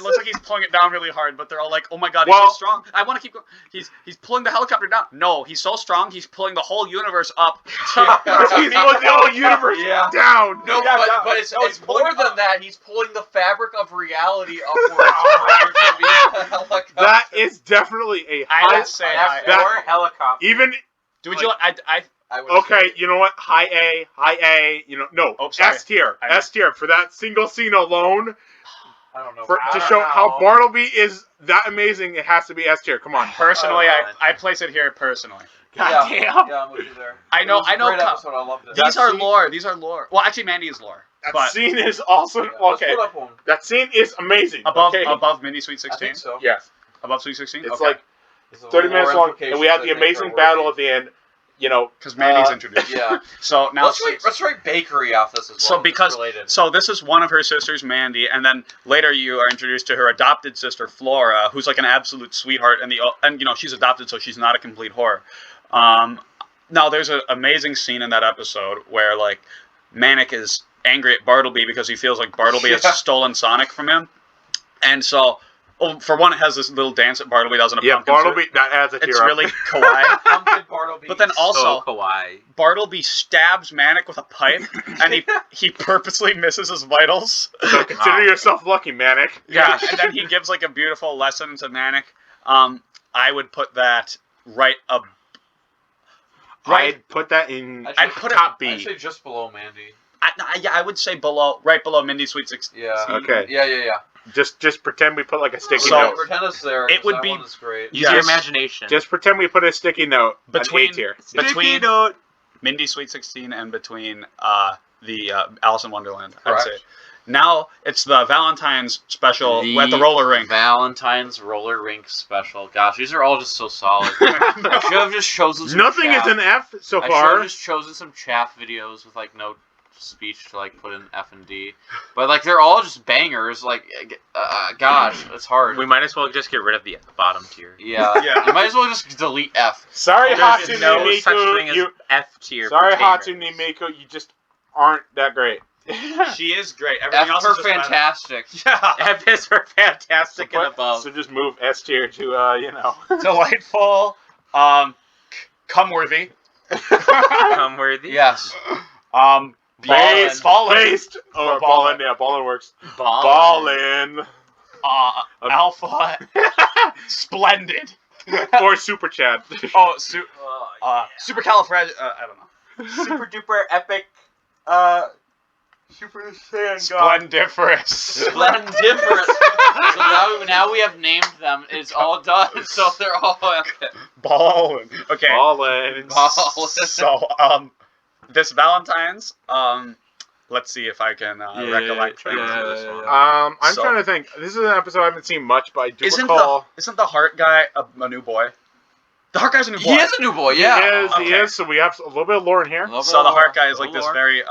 looks like he's pulling it down really hard, but they're all like, oh my god, he's so strong. I want to keep going. He's pulling the helicopter down. No, he's so strong, he's pulling the whole universe up. He's pulling the whole universe down. No, but it's more than that. He's pulling the fabric of reality upwards. That is definitely a high helicopter. Even... Would you okay, you know what? High A, you know, no, S tier for that single scene alone. I don't know. To show how Bartleby is that amazing, it has to be S tier. Come on. Personally, I place it here personally. God damn. Yeah, I'm with you there. I know. Great episode. I loved it. These are lore. Well, actually, Mandy is lore. That scene is also okay. That scene is amazing. Above Mindy Sweet 16. I think so. Yes. Above Sweet 16. It's like 30 minutes long, and we have the amazing battle at the end. You know, because Mandy's introduced. Yeah. So now let's write bakery off this as well. So this is one of her sisters, Mandy, and then later you are introduced to her adopted sister, Flora, who's like an absolute sweetheart, and you know she's adopted, so she's not a complete whore. Now there's an amazing scene in that episode where like Manic is angry at Bartleby because he feels like Bartleby has stolen Sonic from him, and so. Well, for one, it has this little dance that Bartleby does in a pumpkin Bartleby, suit. that adds a tear It's up. really kawaii. Pumpkin Bartleby. But then also, kawaii. Bartleby stabs Manic with a pipe, and he purposely misses his vitals. So consider yourself lucky, Manic. Yeah, and then he gives like a beautiful lesson to Manic. I would put that right up. I'd put that in top B. I'd say just below Mandy. I would say right below Mindy Sweet 16. Yeah. Okay. Yeah. Just pretend we put like a sticky note. note. Pretend it's there. It would be great. Use your imagination. Just pretend we put a sticky note between Mindy Sweet 16 and between the Alice in Wonderland. Correct. I'd say. Now it's the Valentine's special at the roller rink. Valentine's roller rink special. Gosh, these are all just so solid. I should have just chosen some Nothing is an F so I far. should have just chosen some chaff videos with like no speech to like put in F and D, but like they're all just bangers. Like, gosh, it's hard. We might as well just get rid of the bottom tier. Yeah. You might as well just delete F. Sorry, Hatsune such thing as F tier. Sorry, Hatsune Miko, you just aren't that great. She is great. Everything else is just fantastic. Yeah. F is for fantastic and above. So just move S tier to delightful, come-worthy. Come-worthy. Yes. Based. Oh, ballin'. Yeah, ballin' works. Ballin'. Alpha. Splendid. Or Super Chad. Oh, supercalifragilistic. I don't know. Super duper epic. Super Saiyan Splendiferous. Splendiferous. So now we have named them. It's all done. So they're all epic. Ballin'. Okay. Ballin'. So, this Valentine's, let's see if I can recollect things for this one. I'm trying to think. This is an episode I haven't seen much, but I do recall. Isn't the Heart guy a new boy? The Heart guy's a new boy. He is a new boy, yeah. He is. So we have a little bit of lore in here. So the Heart guy is like this very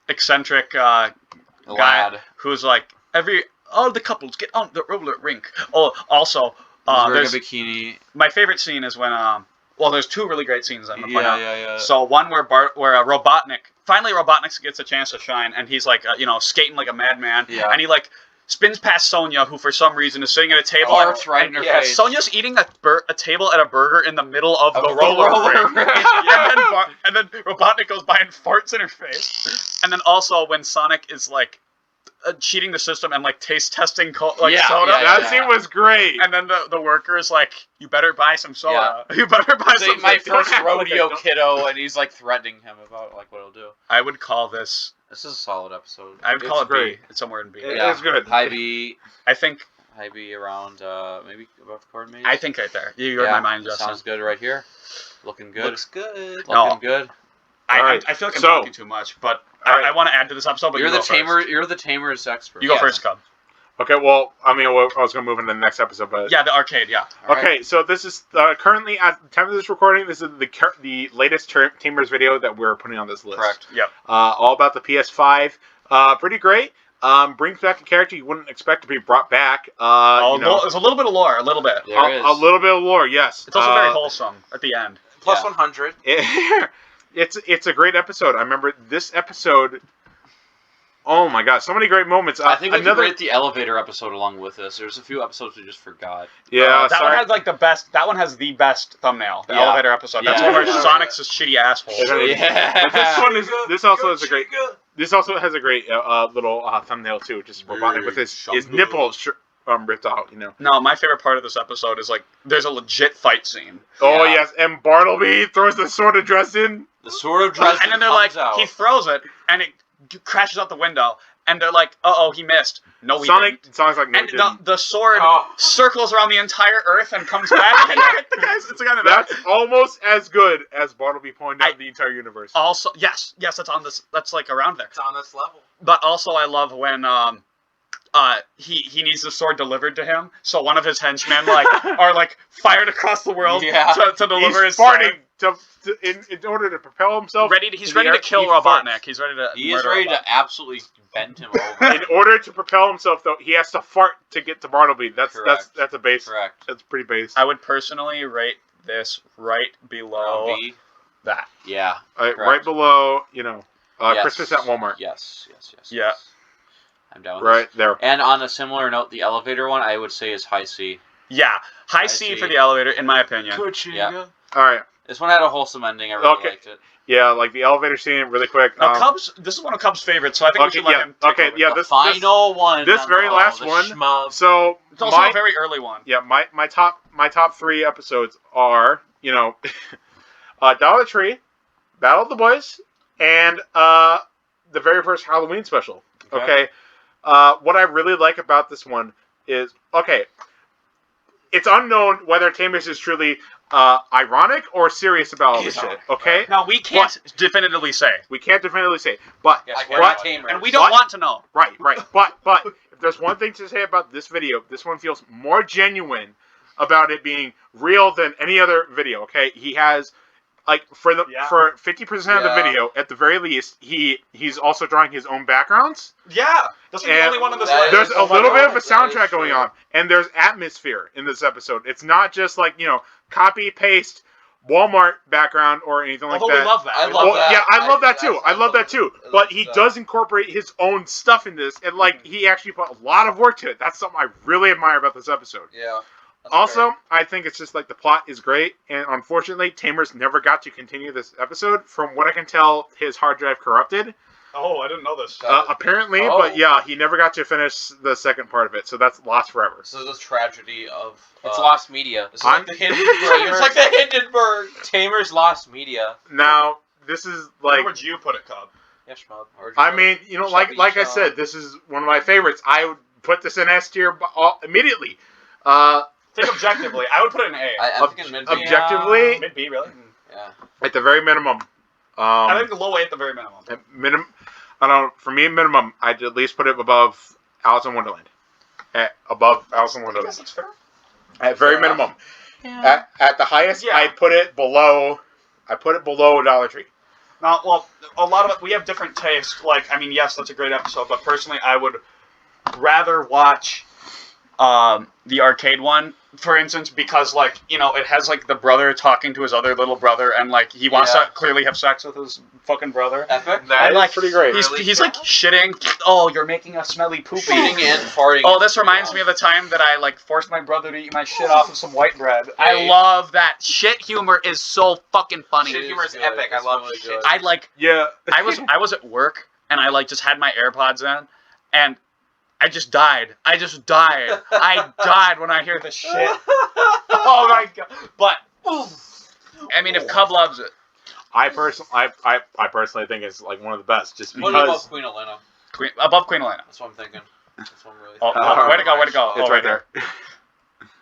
eccentric guy who's like all the couples get on the roller rink. Oh, also there's a bikini. My favorite scene is when there's two really great scenes I'm gonna point out. Yeah. So one where Robotnik gets a chance to shine, and he's like skating like a madman, and he like spins past Sonya, who for some reason is sitting at a table. Right in her face. Sonya's eating a table at a burger in the middle of the roller rink. And then Robotnik goes by and farts in her face. And then also when Sonic is like cheating the system and like taste testing soda. That scene was great. And then the worker is like, "You better buy some soda. You better buy some." My first rodeo kiddo, and he's like threatening him about like what he'll do. I would call this. This is a solid episode. I would call it great. B. It's somewhere in B. It's good. High B. I think. High B around maybe above coordinates. I think right there. You read my mind, Justin. Sounds good right here. Looking good. Looks good. Looking good. I feel like I'm talking too much, but I want to add to this episode. But you're the Tamers expert. You go first, Cub. Okay, well, I mean, I was going to move into the next episode, but... Yeah, the arcade, yeah. Okay, so this is currently, at the time of this recording, this is the latest Tamers video that we're putting on this list. Correct, yep. All about the PS5. Pretty great. Brings back a character you wouldn't expect to be brought back. There's a little bit of lore, a little bit. A little bit of lore, yes. It's also very wholesome at the end. Plus 100. It's a great episode. I remember this episode... Oh my god, so many great moments. I think we could rate the elevator episode along with this. There's a few episodes we just forgot. Yeah, that one has like the best. That one has the best thumbnail. The elevator episode. That's one where Sonic's a shitty asshole. Yeah. But this also has a great. This also has a great little thumbnail too. Just Robotnik with his nipples ripped out. You know. No, my favorite part of this episode is like there's a legit fight scene. Oh yes, and Bartleby throws the sword of Dresden. The sword of Dresden. And then they're like, he throws it and it crashes out the window, and they're like, "Uh-oh, he missed." No, he didn't. Sonic's like, no, and the sword circles around the entire Earth and comes back. And it's kind of that's almost as good as Bartleby pointing out the entire universe. Also, yes, it's on this. That's like around there. It's on this level. But also, I love when he needs the sword delivered to him, so one of his henchmen are fired across the world to deliver his sword. In order to propel himself, he's ready to kill Robotnik. He's ready to. He is ready to absolutely bend him over. In order to propel himself, though, he has to fart to get to Bartleby. That's a base. Correct. That's pretty base. I would personally rate this right below that. Yeah. Right below, Christmas at Walmart. Yes. Yeah. I'm down with right this. there. And on a similar note, the elevator one I would say is high C. Yeah, high C for the elevator, in my opinion. Yeah. All right. This one had a wholesome ending. I really liked it. Yeah, like the elevator scene, really quick. Now, this is one of Cub's favorites, so I think we should let him take over. The final one. This very last one. Schmob. So it's also a very early one. Yeah, my top 3 episodes are, Dollar Tree, Battle of the Boys, and the very first Halloween special. Okay. What I really like about this one is, it's unknown whether Tamers is truly ironic or serious about all this shit. Okay. Now we can't definitively say. We can't definitively say, but and we don't want to know. Right. But if there's one thing to say about this video, this one feels more genuine about it being real than any other video. Okay, he has. For 50% of the video, at the very least, he's also drawing his own backgrounds. Yeah, that's the only one on this list. There's a little bit of a soundtrack going on, and there's atmosphere in this episode. It's not just copy paste Walmart background or anything like that. We love that. I love that too. I love that too. But he does incorporate his own stuff in this, and he actually put a lot of work to it. That's something I really admire about this episode. Yeah. Also, I think it's just the plot is great, and unfortunately, Tamers never got to continue this episode. From what I can tell, his hard drive corrupted. Oh, I didn't know this. Apparently, but yeah, he never got to finish the second part of it, so that's lost forever. This is a tragedy of... it's lost media. It's like the Hindenburg. It's like the Hindenburg. Tamers lost media. Now, this is Where would you put it, Cub? Yeah, Schmob. I mean, like I said, this is one of my favorites. I would put this in S tier immediately. Think objectively. I would put it in A. I'm thinking mid B. Objectively? Mid B, really? Yeah. At the very minimum. I think low A at the very minimum. For me, minimum, I'd at least put it above Alice in Wonderland. Above Alice in Wonderland. I guess that's fair. At very minimum. Yeah. At the highest, I put it below Dollar Tree. Now, well, a lot of it, we have different tastes. Yes, that's a great episode, but personally, I would rather watch the arcade one, for instance, because it has the brother talking to his other little brother, and he wants to clearly have sex with his fucking brother. Epic. That is pretty great. He's shitting. Oh, you're making a smelly poopy. Shitting and farting. Oh, this reminds me of the time that I forced my brother to eat my shit off of some white bread. I love that. Shit humor is so fucking funny. Shit humor is epic. I love shit. I was at work and I just had my AirPods in and I just died. I died when I hear this shit. Oh my god! But I mean, if Cub loves it, I personally think it's one of the best, just because. What about Queen Elena? Above Queen Elena. That's what I'm thinking. That's what I'm really thinking. Way to go! It's right there.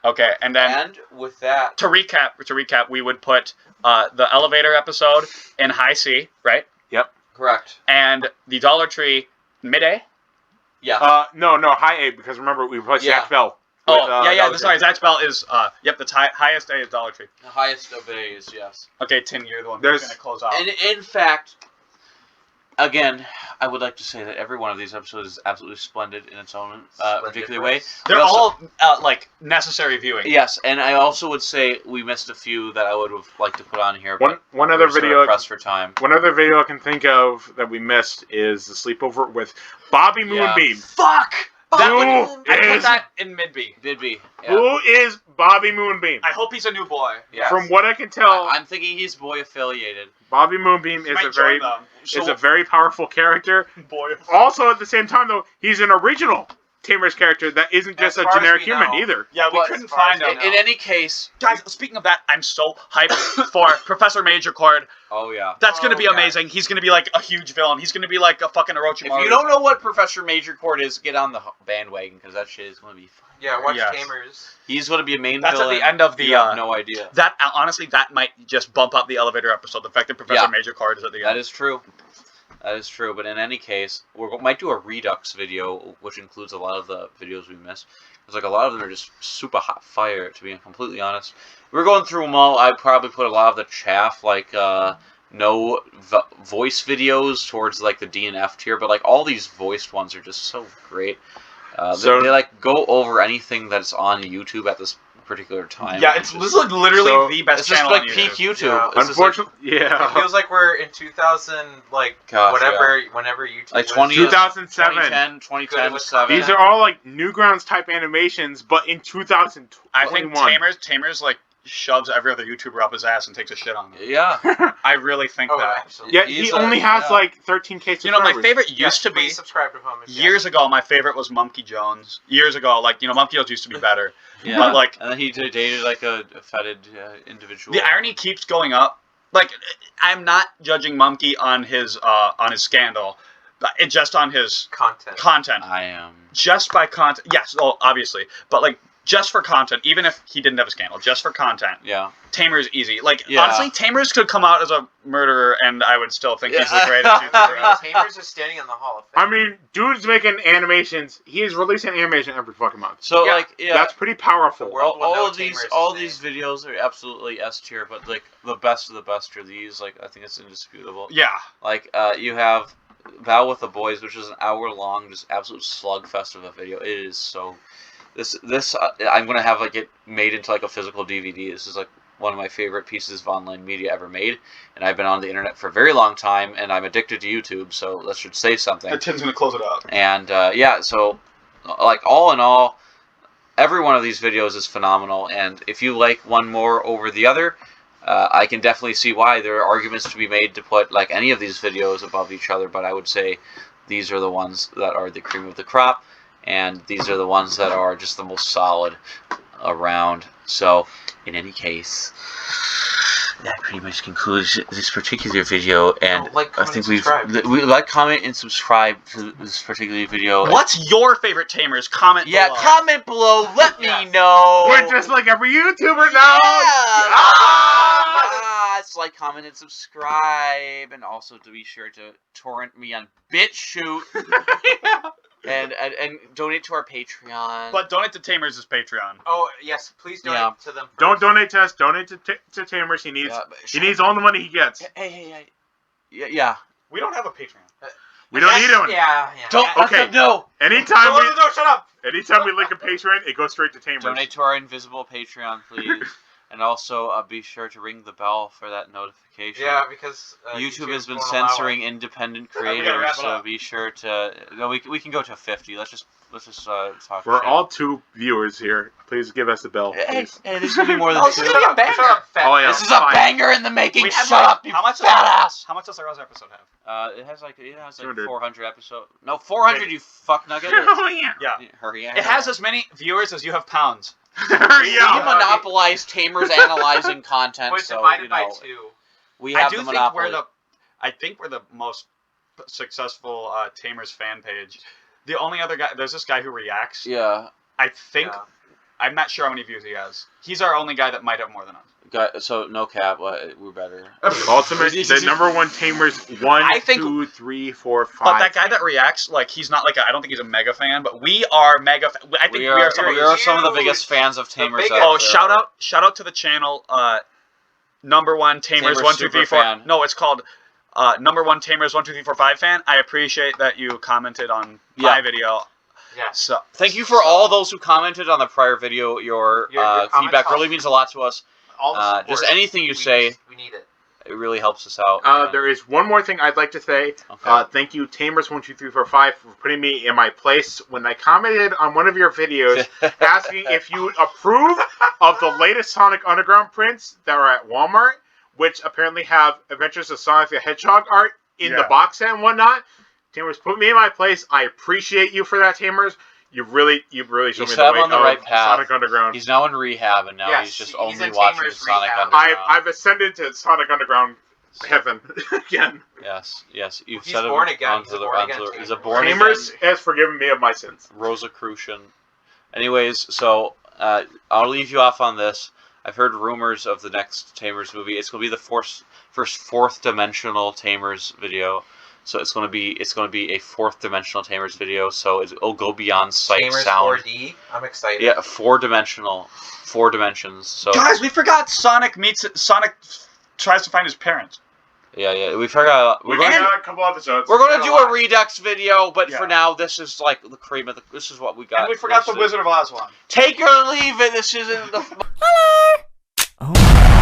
Okay, and then. And with that, to recap, we would put the elevator episode in high C, right? Yep. Correct. And the Dollar Tree Midday. Yeah. No, High A, because remember we put Yeah. Zach Bell. Sorry, Zach's Bell is, the highest A is Dollar Tree. The highest of A's, yes. Okay, Tim, you're the one who's going to close out. And in fact, again, I would like to say that every one of these episodes is absolutely splendid in its own particular way. They're all, necessary viewing. Yes, and I also would say we missed a few that I would have liked to put on here. One other video pressed for time. One other video I can think of that we missed is the sleepover with Bobby Moonbeam. Fuck! I put is that in Midday. Midday. Yeah. Who is Bobby Moonbeam? I hope he's a new boy. Yes. From what I can tell, I'm thinking he's boy affiliated. Bobby Moonbeam is a very powerful character. Boy. Also, at the same time, though, he's an original Tamers character that isn't just a generic human either. Yeah, we couldn't find him. In any case, guys, speaking of that, I'm so hyped for Professor Major Cord. Oh yeah, that's gonna be amazing. He's gonna be like a huge villain. He's gonna be like a fucking Orochimaru. If you don't know what Professor Major Cord is, get on the bandwagon because that shit is gonna be fun. Yeah, watch Tamers. He's gonna be a main That's villain. At the end of the. You have no idea. That honestly, that might just bump up the elevator episode. The fact that Professor Major Cord is at the end. That is true. That is true, but in any case, we might do a Redux video, which includes a lot of the videos we missed. Because like a lot of them are just super hot fire, to be completely honest. We're going through them all. I'd probably put a lot of the chaff, like no voice videos towards like the D and F tier, but like all these voiced ones are just so great. They like go over anything that's on YouTube at this particular time. Yeah, this is like literally the best channel on YouTube. It's just like peak YouTube. Yeah. Unfortunately, It feels like we're in 2000, whenever YouTube. Like 2007, 2010, These are all like Newgrounds type animations, but in 2021. I think Tamers like shoves every other YouTuber up his ass and takes a shit on them. Yeah. I really think that. Absolutely. Yeah, he only has like 13K subscribers. You know, my favorite used to be... subscribe to him. Years ago, my favorite was Monkey Jones. Years ago, like, Monkey Jones used to be better. Yeah. But, like... And then he dated, like, a feted individual. The irony keeps going up. Like, I'm not judging Monkey on his scandal. It's just on his... Content. I am. Just by content. Yes, obviously. But, like, just for content, even if he didn't have a scandal, just for content. Yeah. Tamers easy. Like, honestly, Tamers could come out as a murderer, and I would still think he's the greatest YouTuber. Tamers is standing on the Hall of Fame. I mean, dude's making animations. He is releasing animation every fucking month. So, that's pretty powerful. All these videos are absolutely S tier, but, like, the best of the best are these. Like, I think it's indisputable. Yeah. Like, you have Val with the Boys, which is an hour-long, just absolute slugfest of a video. It is so... This I'm gonna have like it made into like a physical DVD. This is like one of my favorite pieces of online media ever made, and I've been on the internet for a very long time, and I'm addicted to YouTube, so that should say something. Tim's gonna close it up. And so like all in all, every one of these videos is phenomenal, and if you like one more over the other, I can definitely see why there are arguments to be made to put like any of these videos above each other, but I would say these are the ones that are the cream of the crop. And these are the ones that are just the most solid around. So, in any case, that pretty much concludes this particular video. And I think we like, comment, and subscribe to this particular video. What's your favorite Tamers? Comment below. Yeah, comment below. Let me know. We're just like every YouTuber now. It's like, comment, and subscribe. And also to be sure to torrent me on BitChute. And donate to our Patreon. But donate to Tamers' Patreon. Oh, yes. Please donate to them first. Don't donate to us. Donate to Tamers. He needs all the money he gets. Hey. Yeah. We don't have a Patreon. We don't need one. Yeah. No. Anytime shut up. Anytime we link a Patreon, it goes straight to Tamers. Donate to our invisible Patreon, please. And also, be sure to ring the bell for that notification. Yeah, because YouTube has been censoring independent creators, so be sure to. No, we can go to 50. Let's just talk. For all 2 viewers here, please give us a bell. Hey, this will be more than 2. Shut up, this is a banger in the making. Shut up, you fat ass. How much does our episode have? It has like 400 episodes. No, 400. You fuck nugget. Yeah. Hurry. It has as many viewers as you have pounds. We monopolize Tamers analyzing content, But so divided by 2. We have the monopoly. I think we're the most successful Tamers fan page. The only other guy, there's this guy who reacts. Yeah. I think I'm not sure how many views he has. He's our only guy that might have more than us. So no cap, we're better. Ultimate, the number one Tamers, 1, 2, 3, 4, 5. But that guy that reacts, like, he's not like I don't think he's a mega fan, but we are mega. I think we are some of the biggest fans of Tamers. Shout out to the channel, number one Tamers 12345. No, it's called number one Tamers 12345 fan. I appreciate that you commented on my video. Yeah. So thank you for all those who commented on the prior video. Your feedback really means a lot to us. Just anything you say, we need it. It really helps us out. There is one more thing I'd like to say. Okay. Thank you, Tamers12345, for putting me in my place when I commented on one of your videos asking if you approve of the latest Sonic Underground prints that are at Walmart, which apparently have Adventures of Sonic the Hedgehog art in the box set and whatnot. Tamers put me in my place. I appreciate you for that, Tamers. You've really showed me the way on the right path. Sonic Underground. He's now in rehab, and now he's just only watching Sonic Underground. I've ascended to Sonic Underground heaven again. Yes. You've he's said born it again. He's a born again. Tamers has forgiven me of my sins. Rosicrucian. Anyways, so I'll leave you off on this. I've heard rumors of the next Tamers movie. It's going to be the first fourth dimensional Tamers video. So it's going to be a fourth dimensional Tamers video. So it'll go beyond sight, Tamers sound. 4D. I'm excited. Yeah, 4 dimensions. So guys, we forgot Sonic tries to find his parents. Yeah, we forgot. We've got a couple episodes. We're going to do a Redux video, but for now, this is like the cream of the. This is what we got. And we forgot the Wizard of Oz one. Take it or leave it. This isn't the. Oh.